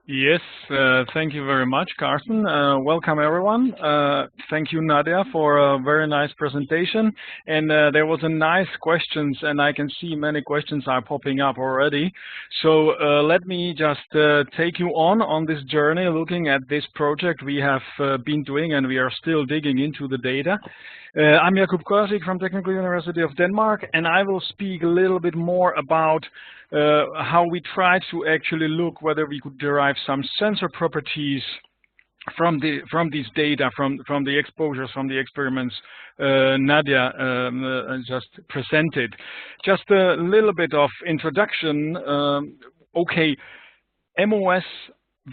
Yes, thank you very much, Carsten. Welcome, everyone. Thank you, Nadia, for a very nice presentation. And there was a nice questions, and I can see many questions are popping up already. So let me just take you on this journey, looking at this project we have been doing, and we are still digging into the data. I'm Kolarik from Technical University of Denmark, and I will speak a little bit more about how we try to actually look whether we could derive some sensor properties from these data, from the exposures, from the experiments Nadia just presented. Just a little bit of introduction. Okay, MOS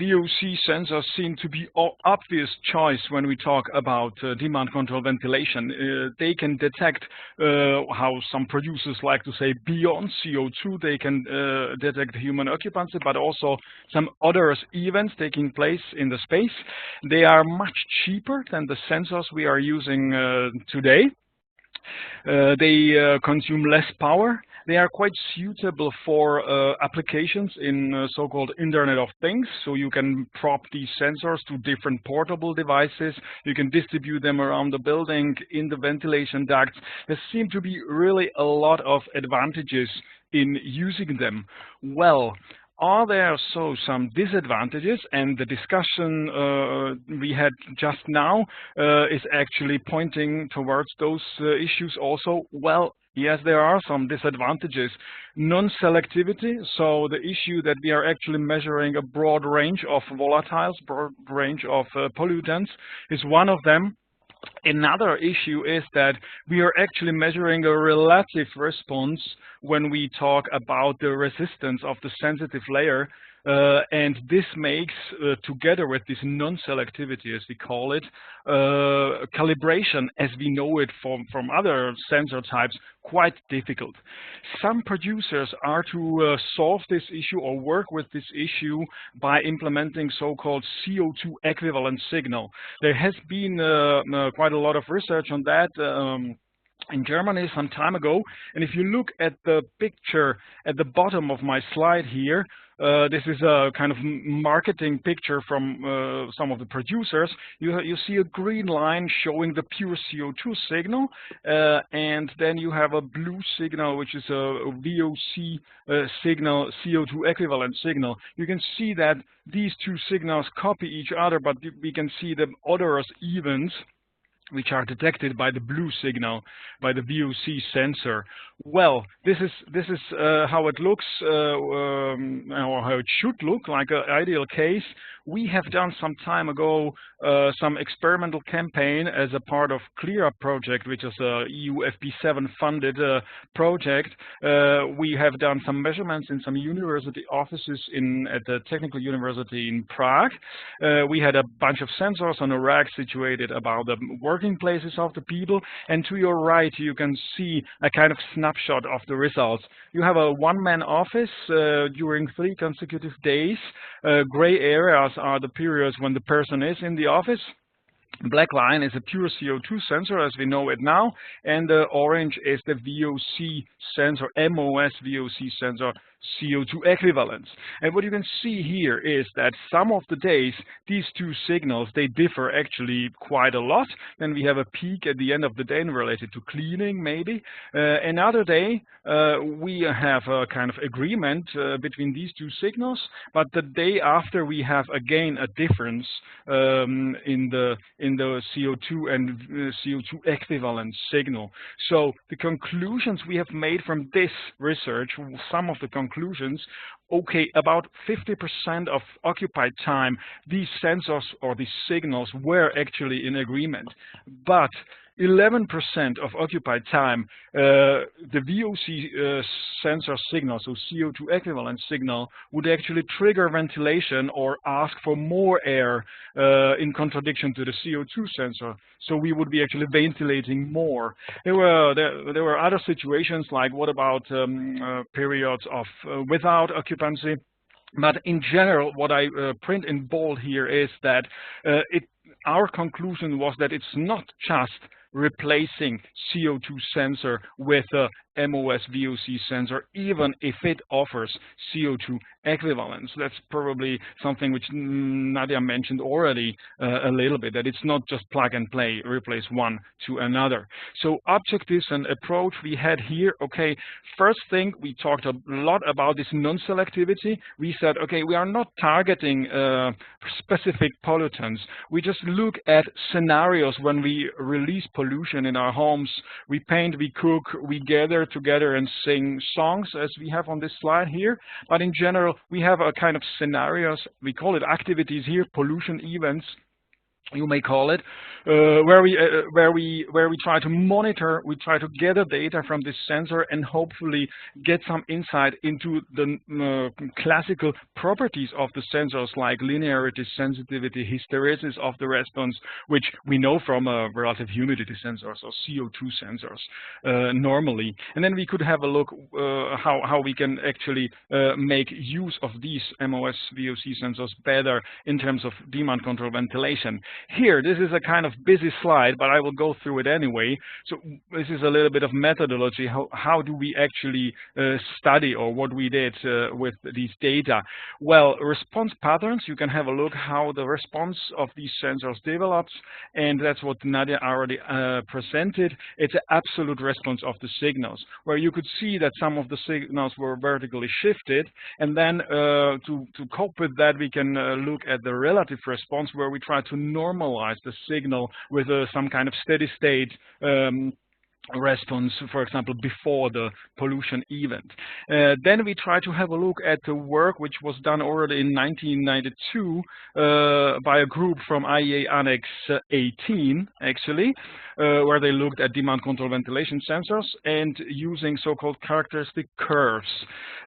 VOC sensors seem to be an obvious choice when we talk about demand control ventilation. They can detect how some producers like to say beyond CO2. They can detect human occupancy, but also some other events taking place in the space. They are much cheaper than the sensors we are using today. They consume less power. They are quite suitable for applications in so-called Internet of Things. So you can prop these sensors to different portable devices. You can distribute them around the building in the ventilation ducts. There seem to be really a lot of advantages in using them. Well, are there so some disadvantages? And the discussion we had just now is actually pointing towards those issues also. Well, yes, there are some disadvantages. Non-selectivity, so the issue that we are actually measuring a broad range of volatiles, broad range of pollutants is one of them. Another issue is that we are actually measuring a relative response when we talk about the resistance of the sensitive layer. And this makes, together with this non-selectivity, as we call it, calibration, as we know it from other sensor types, quite difficult. Some producers are to solve this issue or work with this issue by implementing so-called CO2 equivalent signal. There has been quite a lot of research on that in Germany some time ago. And if you look at the picture at the bottom of my slide here, this is a kind of marketing picture from some of the producers. You see a green line showing the pure CO2 signal, and then you have a blue signal, which is a VOC signal, CO2 equivalent signal. You can see that these two signals copy each other, but we can see the odorous events which are detected by the blue signal, by the VOC sensor. Well, this is how it looks, or how it should look, like an ideal case. We have done some time ago some experimental campaign as a part of ClearUp project, which is a EU FP7 funded project. We have done some measurements in some university offices at the Technical University in Prague. We had a bunch of sensors on a rack situated about the working places of the people, and to your right you can see a kind of snapshot of the results. You have a one-man office during 3 consecutive days. Gray areas are the periods when the person is in the office. Black line is a pure CO2 sensor as we know it now, and the orange is the VOC sensor, MOS VOC sensor, CO2 equivalence. And what you can see here is that some of the days these two signals, they differ actually quite a lot. Then we have a peak at the end of the day related to cleaning maybe. Another day we have a kind of agreement between these two signals, but the day after we have again a difference in the CO2 and CO2 equivalent signal. So the conclusions we have made from this research, some of the conclusions, okay, about 50% of occupied time, these sensors or these signals were actually in agreement. But 11% of occupied time, the VOC sensor signal, so CO2 equivalent signal, would actually trigger ventilation or ask for more air in contradiction to the CO2 sensor. So we would be actually ventilating more. There were other situations like what about periods of without occupancy. But in general, what I print in bold here is that our conclusion was that it's not just replacing CO2 sensor with MOS VOC sensor, even if it offers CO2 equivalence. That's probably something which Nadia mentioned already a little bit, that it's not just plug and play, replace one to another. So objectives and approach we had here, okay, first thing, we talked a lot about this non-selectivity. We said, okay, we are not targeting specific pollutants. We just look at scenarios when we release pollution in our homes. We paint, we cook, we gather together and sing songs, as we have on this slide here. But in general, we have a kind of scenarios, we call it activities here, pollution events, you may call it, where we try to monitor, we try to gather data from this sensor and hopefully get some insight into the classical properties of the sensors, like linearity, sensitivity, hysteresis of the response, which we know from relative humidity sensors or CO2 sensors normally. And then we could have a look how we can actually make use of these MOS VOC sensors better in terms of demand control ventilation. Here, this is a kind of busy slide, but I will go through it anyway. So this is a little bit of methodology. How do we actually study, or what we did with these data? Well, response patterns, you can have a look how the response of these sensors develops, and that's what Nadia already presented. It's an absolute response of the signals, where you could see that some of the signals were vertically shifted, and then to cope with that, we can look at the relative response, where we try to normalize the signal with some kind of steady state response, for example, before the pollution event. Then we try to have a look at the work which was done already in 1992 by a group from IEA Annex 18, actually, where they looked at demand control ventilation sensors and using so-called characteristic curves.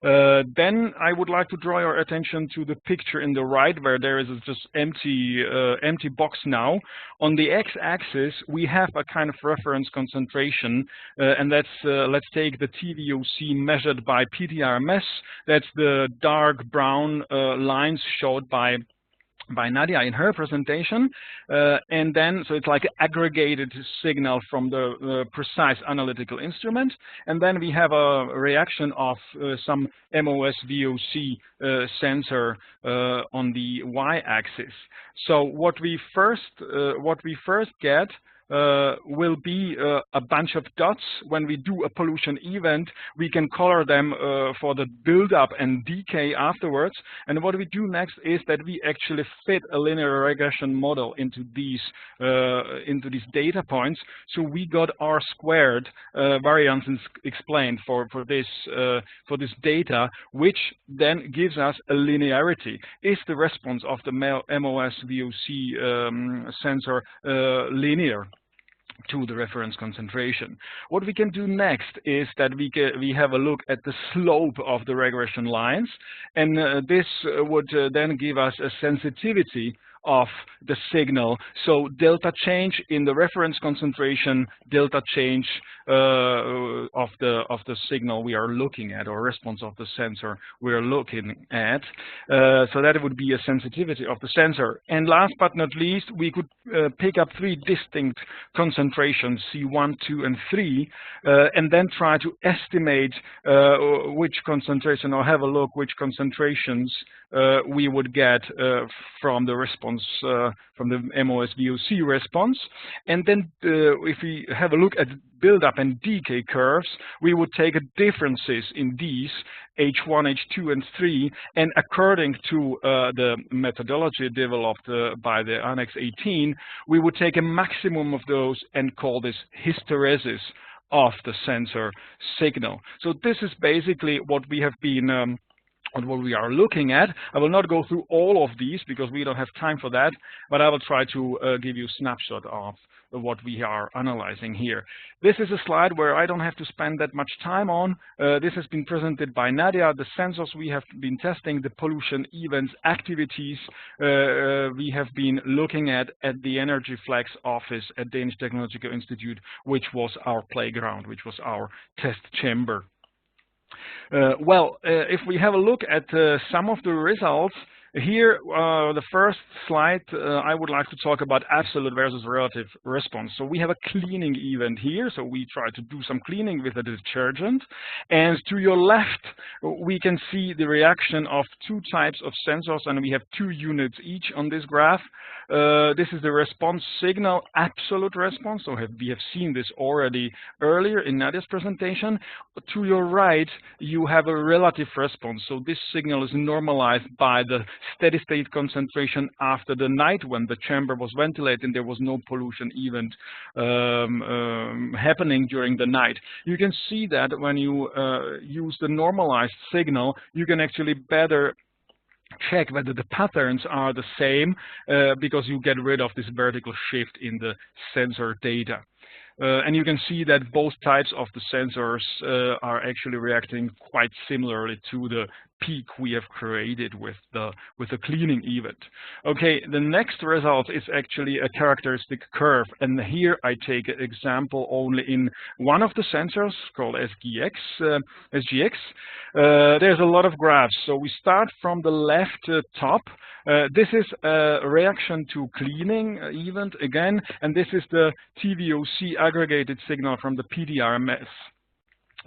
Then I would like to draw your attention to the picture in the right, where there is just empty box now. On the x-axis, we have a kind of reference concentration, and that's let's take the TVOC measured by PTRMS. That's the dark brown lines showed by Nadia in her presentation, and then so it's like an aggregated signal from the precise analytical instrument, and then we have a reaction of some MOS VOC sensor on the y-axis. So what we first get will be a bunch of dots. When we do a pollution event, we can color them for the build-up and decay afterwards. And what we do next is that we actually fit a linear regression model into these data points. So we got R-squared variances explained for this data, which then gives us a linearity. Is the response of the MOS VOC sensor linear to the reference concentration? What we can do next is that we have a look at the slope of the regression lines, and this would then give us a sensitivity of the signal. So delta change in the reference concentration, delta change of the signal we are looking at, or response of the sensor we are looking at. So that would be a sensitivity of the sensor. And last but not least, we could pick up three distinct concentrations, C1, 2, and 3, and then try to estimate which concentration, or have a look which concentrations we would get from the response, from the MOS VOC response. And then if we have a look at build-up and decay curves, we would take differences in these, H1, H2, and 3, and according to the methodology developed by the Annex 18, we would take a maximum of those and call this hysteresis of the sensor signal. So this is basically what we have been what we are looking at. I will not go through all of these because we don't have time for that, but I will try to give you a snapshot of what we are analyzing here. This is a slide where I don't have to spend that much time on. This has been presented by Nadia. The sensors we have been testing, the pollution events, activities we have been looking at the Energy Flex office at Danish Technological Institute, which was our playground, which was our test chamber. Well, if we have a look at some of the results, Here, the first slide, I would like to talk about absolute versus relative response. So we have a cleaning event here. So we try to do some cleaning with a detergent. And to your left, we can see the reaction of two types of sensors, and we have 2 units each on this graph. This is the response signal, absolute response. So we have seen this already earlier in Nadia's presentation. To your right, you have a relative response. So this signal is normalized by the steady state concentration after the night when the chamber was ventilated and there was no pollution event happening during the night. You can see that when you use the normalized signal, you can actually better check whether the patterns are the same because you get rid of this vertical shift in the sensor data. And you can see that both types of the sensors are actually reacting quite similarly to the peak we have created with the cleaning event. Okay, the next result is actually a characteristic curve, and here I take an example only in one of the sensors called SGX. There's a lot of graphs, so we start from the left top. This is a reaction to cleaning event again, and this is the TVOC aggregated signal from the PDRMS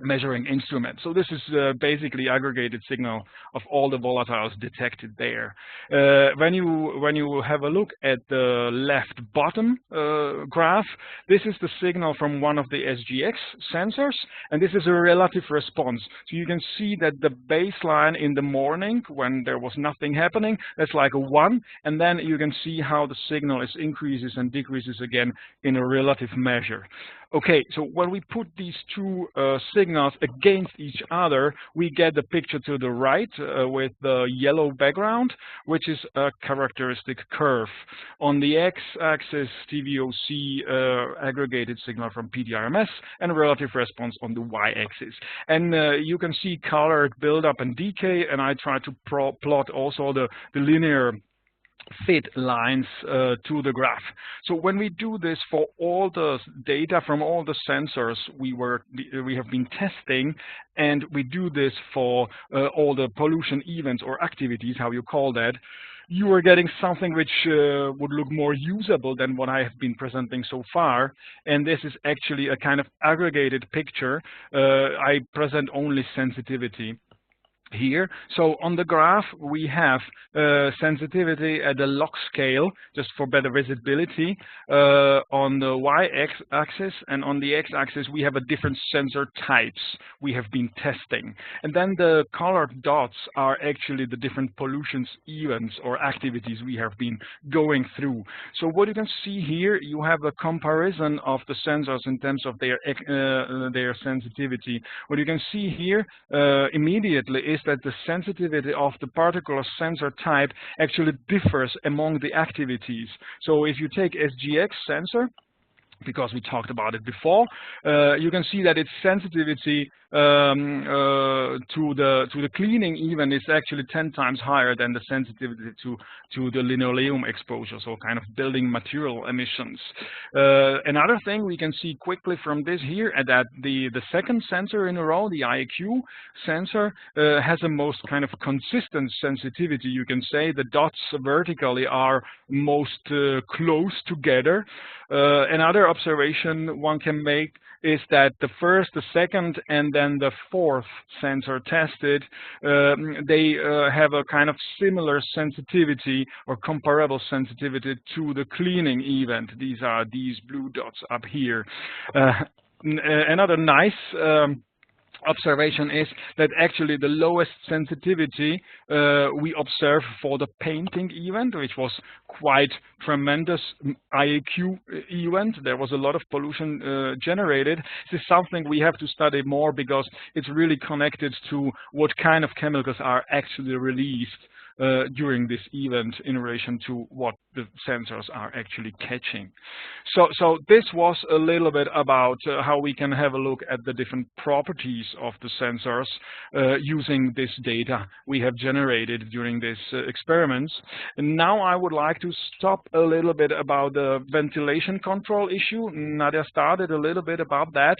measuring instrument. So this is basically aggregated signal of all the volatiles detected there. When you have a look at the left bottom graph, this is the signal from one of the SGX sensors, and this is a relative response. So you can see that the baseline in the morning when there was nothing happening, that's like a 1, and then you can see how the signal is increases and decreases again in a relative measure. Okay, so when we put these two signals against each other, we get the picture to the right with the yellow background, which is a characteristic curve. On the x-axis, TVOC aggregated signal from PDRMS, and relative response on the y-axis. And you can see colored buildup and decay, and I try to plot also the linear fit lines to the graph. So when we do this for all the data from all the sensors we have been testing, and we do this for all the pollution events or activities, how you call that, you are getting something which would look more usable than what I have been presenting so far. And this is actually a kind of aggregated picture. I present only sensitivity here. So on the graph, we have sensitivity at the log scale, just for better visibility, on the y-axis, and on the x-axis, we have a different sensor types we have been testing. And then the colored dots are actually the different pollutions events or activities we have been going through. So what you can see here, you have a comparison of the sensors in terms of their sensitivity. What you can see here immediately is that the sensitivity of the particular sensor type actually differs among the activities. So if you take SGX sensor, because we talked about it before, you can see that its sensitivity to the cleaning even is actually 10 times higher than the sensitivity to the linoleum exposure, so kind of building material emissions. Another thing we can see quickly from this here, that the second sensor in a row, the IEQ sensor, has a most kind of consistent sensitivity. You can say the dots vertically are most close together. Another observation one can make is that the first, the second, and then the fourth sensor tested, they have a kind of similar sensitivity or comparable sensitivity to the cleaning event. These are these blue dots up here. Another nice observation is that actually the lowest sensitivity we observe for the painting event, which was quite tremendous IAQ event. There was a lot of pollution generated. This is something we have to study more because it's really connected to what kind of chemicals are actually released during this event in relation to what the sensors are actually catching. So this was a little bit about how we can have a look at the different properties of the sensors using this data we have generated during these experiments. And now I would like to stop a little bit about the ventilation control issue. Nadia started a little bit about that.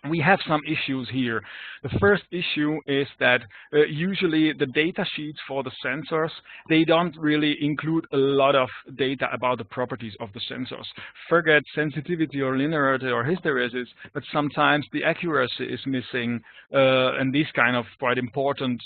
we have some issues here. The first issue is that usually the data sheets for the sensors, they don't really include a lot of data about the properties of the sensors. Forget sensitivity or linearity or hysteresis, but sometimes the accuracy is missing, and these kind of quite important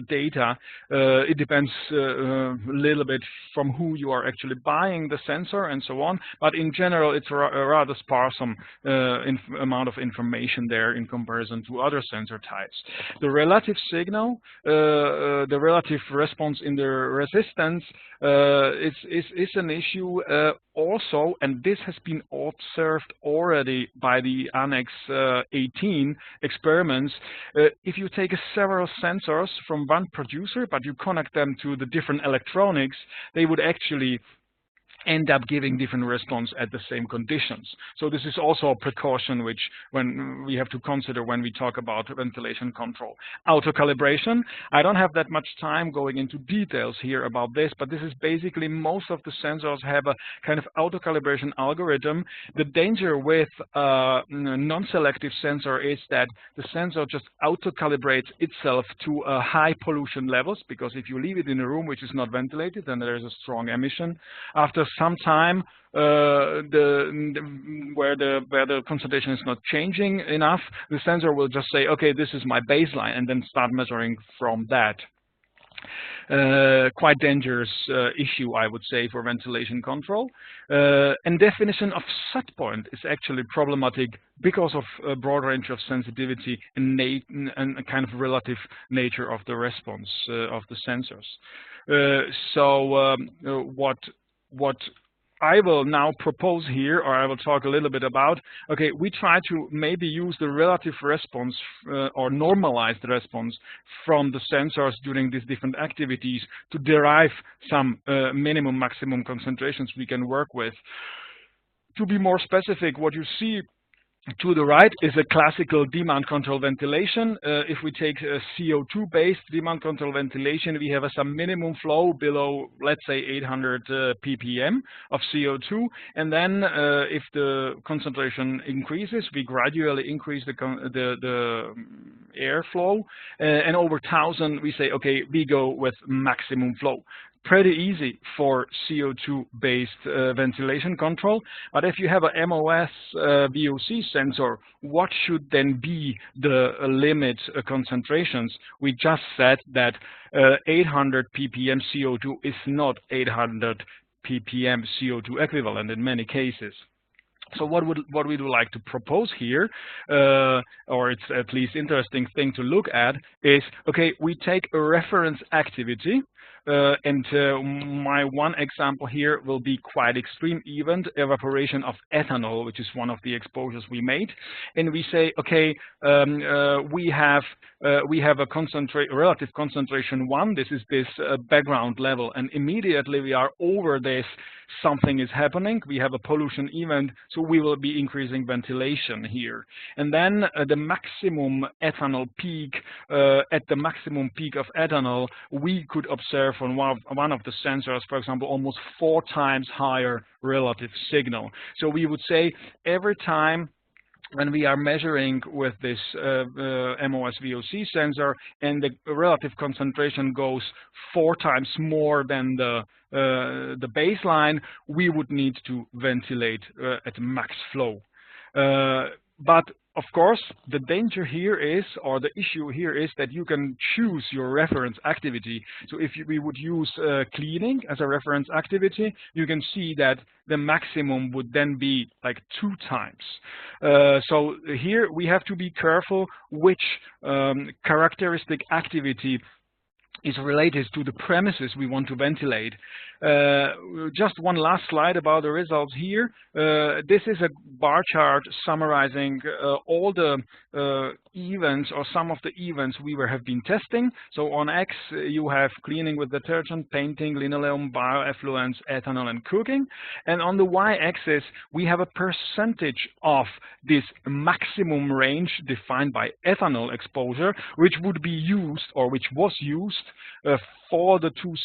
data. It depends a little bit from who you are actually buying the sensor and so on, but in general it's a rather sparse amount of information there in comparison to other sensor types. The relative signal, the relative response in the resistance is an issue also, and this has been observed already by the Annex 18 experiments. If you take several sensors from one producer, but you connect them to the different electronics, they would actually end up giving different response at the same conditions. So this is also a precaution which when we have to consider when we talk about ventilation control. Auto-calibration, I don't have that much time going into details here about this, but this is basically most of the sensors have a kind of auto-calibration algorithm. The danger with non-selective sensor is that the sensor just auto-calibrates itself to high pollution levels, because if you leave it in a room which is not ventilated, then there is a strong emission. After some time where the concentration is not changing enough, the sensor will just say, okay, this is my baseline, and then start measuring from that. Quite dangerous issue, I would say, for ventilation control. And definition of set point is actually problematic because of a broad range of sensitivity and a kind of relative nature of the response of the sensors. So what I will now propose here, or I will talk a little bit about, okay, we try to maybe use the relative response or normalized response from the sensors during these different activities to derive some minimum maximum concentrations we can work with. To be more specific, what you see to the right is a classical demand control ventilation. If we take a CO2-based demand control ventilation, we have some minimum flow below, let's say, 800 ppm of CO2. And then if the concentration increases, we gradually increase the airflow. And over 1,000, we say, okay, we go with maximum flow. Pretty easy for CO2-based ventilation control. But if you have a MOS VOC sensor, what should then be the limit concentrations? We just said that 800 ppm CO2 is not 800 ppm CO2 equivalent in many cases. So what we would like to propose here, or it's at least interesting thing to look at, is, okay, we take a reference activity, and my one example here will be quite extreme event, evaporation of ethanol, which is one of the exposures we made. And we say, okay, we have a relative concentration 1. This is this background level, and immediately we are over this. Something is happening. We have a pollution event, so we will be increasing ventilation here. And then the maximum ethanol peak, at the maximum peak of ethanol, we could observe on one of the sensors, for example, almost 4 times higher relative signal. So we would say every time when we are measuring with this MOS VOC sensor and the relative concentration goes 4 times more than the baseline, we would need to ventilate at max flow. But of course, the danger here is, or the issue here is, that you can choose your reference activity. So if we would use cleaning as a reference activity, you can see that the maximum would then be like 2 times. So here we have to be careful which characteristic activity is related to the premises we want to ventilate. Just one last slide about the results here. This is a bar chart summarizing all the events, or some of the events we have been testing. So on X, you have cleaning with detergent, painting, linoleum, bioeffluents, ethanol, and cooking. And on the Y-axis, we have a percentage of this maximum range defined by ethanol exposure, which would be used, or which was used, for the 2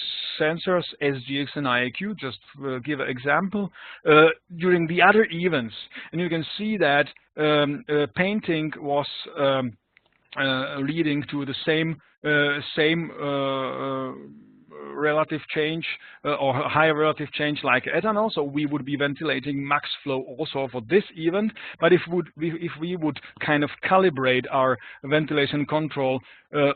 sensors, SGX and IAQ, just give an example, during the other events. And you can see that painting was leading to the same relative change or higher relative change like ethanol, so we would be ventilating max flow also for this event. But if we would kind of calibrate our ventilation control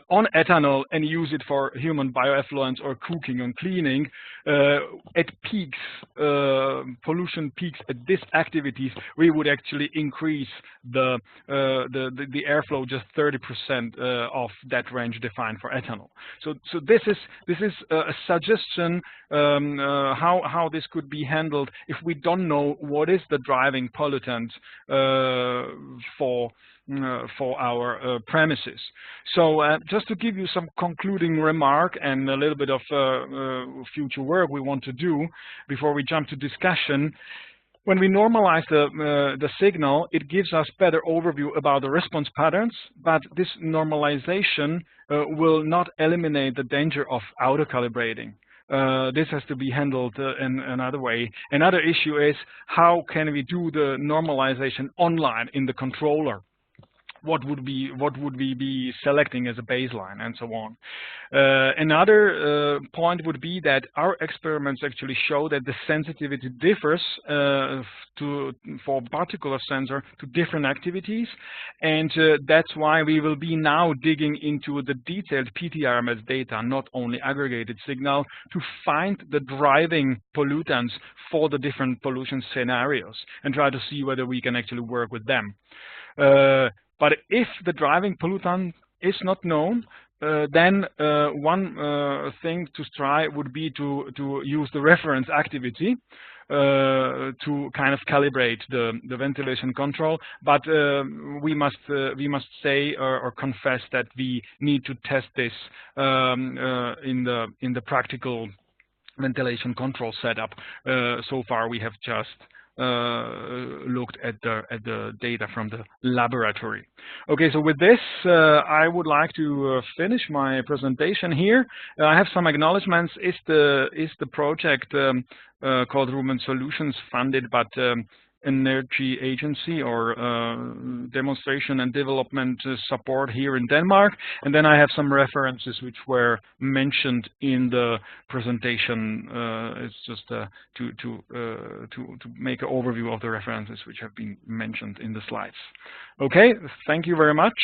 on ethanol and use it for human bioeffluents or cooking and cleaning, at peaks, pollution peaks at these activities, we would actually increase the airflow just 30% of that range defined for ethanol. So this is a suggestion how this could be handled if we don't know what is the driving pollutant for our premises. So just to give you some concluding remark and a little bit of future work we want to do before we jump to discussion. When we normalize the signal, it gives us better overview about the response patterns, but this normalization will not eliminate the danger of auto-calibrating. This has to be handled in another way. Another issue is how can we do the normalization online in the controller? What would we be selecting as a baseline, and so on. Another point would be that our experiments actually show that the sensitivity differs for particular sensor to different activities, and that's why we will be now digging into the detailed PTRMS data, not only aggregated signal, to find the driving pollutants for the different pollution scenarios and try to see whether we can actually work with them. But if the driving pollutant is not known, then one thing to try would be to use the reference activity to kind of calibrate the ventilation control. But we must say or confess that we need to test this in the practical ventilation control setup. So far, we have just looked at the data from the laboratory. Okay, so with this, I would like to finish my presentation here. I have some acknowledgements. Is the project called Rumen Solutions funded by Energy Agency or demonstration and development support here in Denmark, and then I have some references which were mentioned in the presentation. It's just to make an overview of the references which have been mentioned in the slides. Okay, thank you very much.